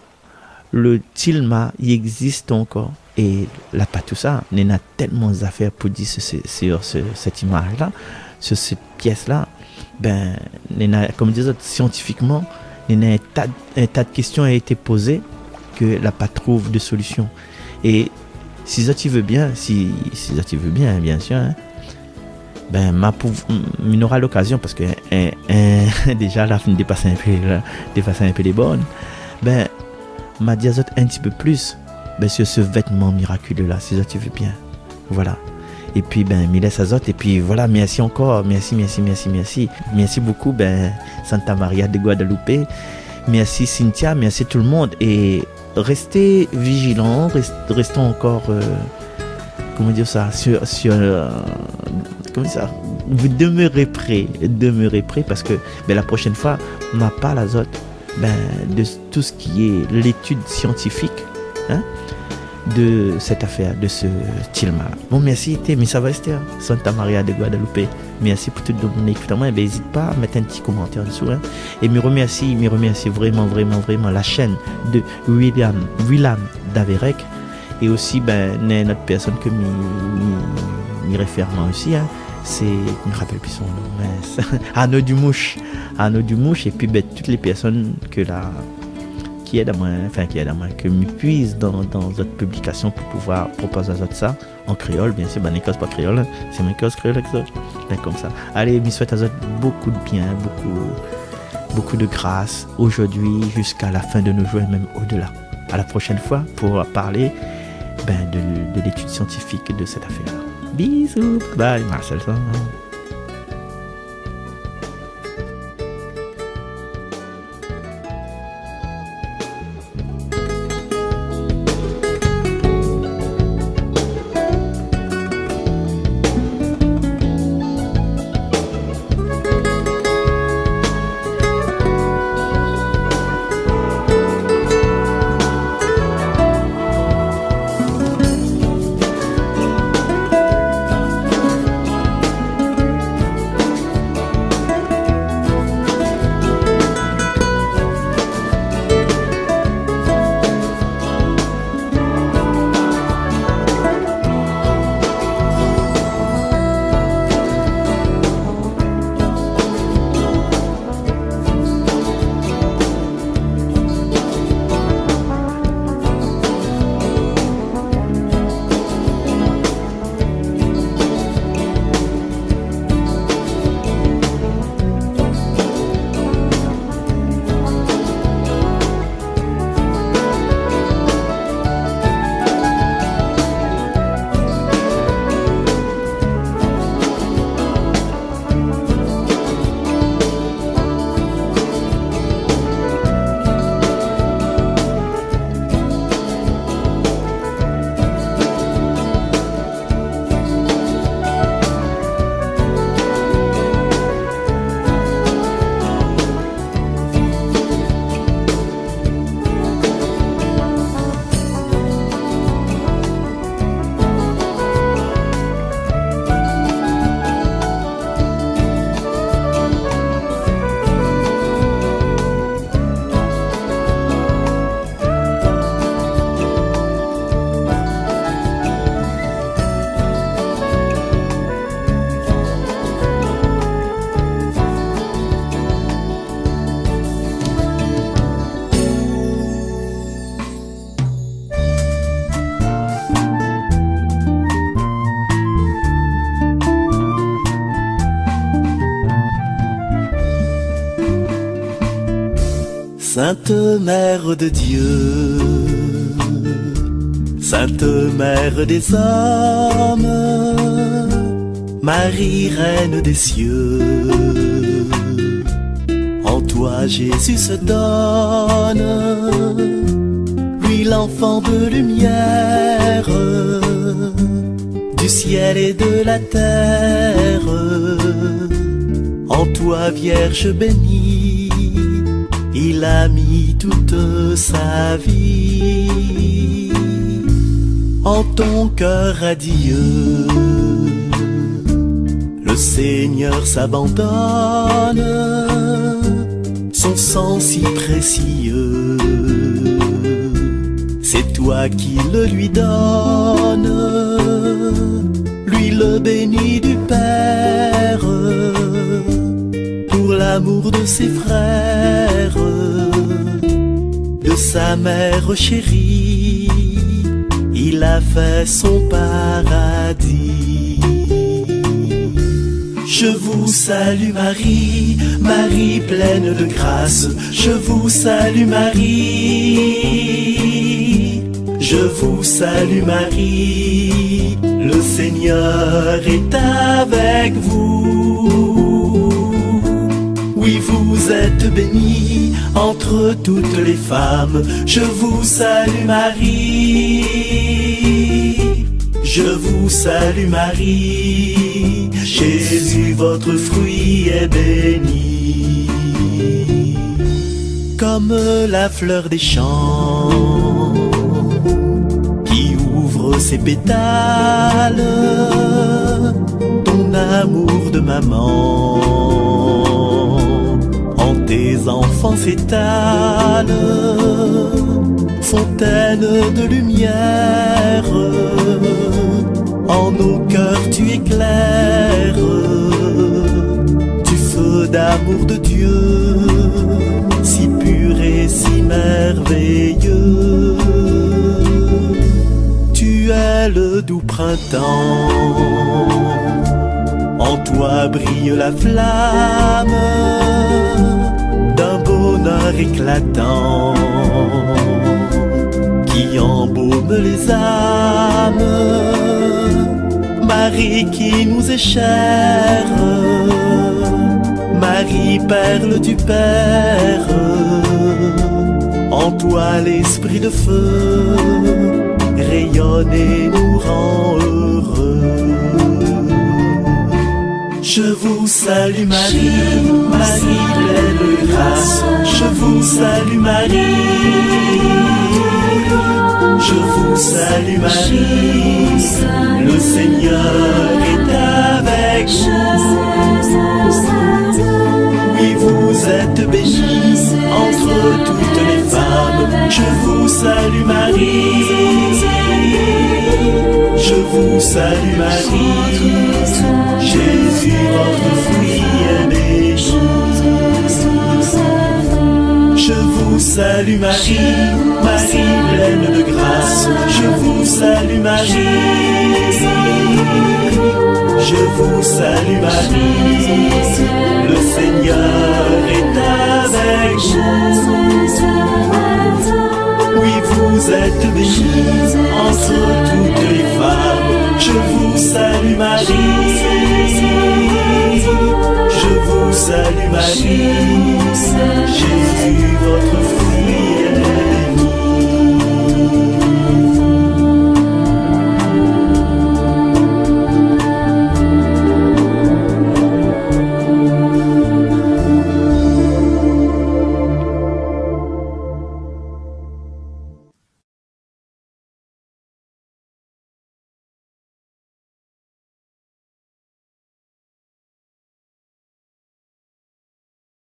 A: Le tilma, il existe encore. Et là, pas tout ça. Il y a tellement d'affaires pour dire sur cette image-là, sur cette pièce-là. Ben, comme disait scientifiquement, il y a un tas de questions a été posées que là, pas trouve de solution. Et si ça tu veux bien, bien sûr, hein, ben, on aura l'occasion parce que déjà la fin dépasser un peu les bornes. Ben, m'a dit un petit peu plus ben, sur ce vêtement miraculeux là, si ça tu veux bien. Voilà. Et puis ben Miles Azot, et puis voilà, merci encore, merci beaucoup ben Santa Maria de Guadalupe, merci Cynthia, merci tout le monde, et restez vigilants, restons encore comment dire ça, comment ça, vous demeurez prêts parce que ben, la prochaine fois on n'a pas l'Azot ben, de tout ce qui est l'étude scientifique, hein, de cette affaire, de ce tilma. Bon, merci, mais ça va rester, hein. Santa Maria de Guadalupe. Merci pour tout le monde écoute. Moi, ben, n'hésite pas à mettre un petit commentaire en dessous, hein. Et me remercie vraiment la chaîne de William Daverec. Et aussi, ben, notre personne que m'y réfère moi aussi, hein. C'est, je ne me rappelle plus son nom, mais Arnaud Dumouche. Et puis, ben, toutes les personnes qui aide à moi, que m'épuise dans notre publication pour pouvoir proposer ça en créole, bien sûr, ben, n'écosse pas créole, c'est mon écosse créole, ben, comme ça. Allez, je souhaite à vous beaucoup de bien, beaucoup de grâce, aujourd'hui, jusqu'à la fin de nos jours et même au-delà. À la prochaine fois pour parler, ben, de l'étude scientifique de cette affaire. Bisous, bye, Marcel.
B: Sainte Mère de Dieu, Sainte Mère des hommes, Marie Reine des cieux, en toi Jésus se donne, lui l'enfant de lumière, du ciel et de la terre, en toi Vierge bénie, il a mis toute sa vie.
C: en ton cœur radieux. Le Seigneur s'abandonne, son sang si précieux. C'est toi qui le lui donnes, lui le béni du Père, pour l'amour de ses frères, de sa mère chérie, il a fait son paradis. Je vous salue Marie, Marie pleine de grâce. Je vous salue Marie, je vous salue Marie. Le Seigneur est avec vous. Oui, vous êtes bénie entre toutes les femmes. Je vous salue Marie, je vous salue Marie. Jésus, votre fruit est béni. Comme la fleur des champs qui ouvre ses pétales, ton amour de maman en tes enfants s'étale. Fontaine de lumière, en nos cœurs tu éclaires, du feu d'amour de Dieu, si pur et si merveilleux. Tu es le doux printemps, en toi brille la flamme d'un bonheur éclatant qui embaume les âmes. Marie qui nous est chère, Marie perle du Père, en toi l'esprit de feu rayonne et nous rend heureux. Je vous salue Marie, Marie pleine de grâce. Je vous salue Marie, je vous salue Marie. Le Seigneur est avec vous. Oui, vous êtes bénie entre toutes les femmes. Je vous salue Marie, je vous salue Marie. Jésus, votre fruit est béni. Je vous salue Marie, Marie pleine de grâce. Je vous salue Marie, je vous salue Marie. Le Seigneur est avec vous. Oui, vous êtes bénie entre toutes les femmes. Je vous salue Marie, je vous salue Marie. Jésus,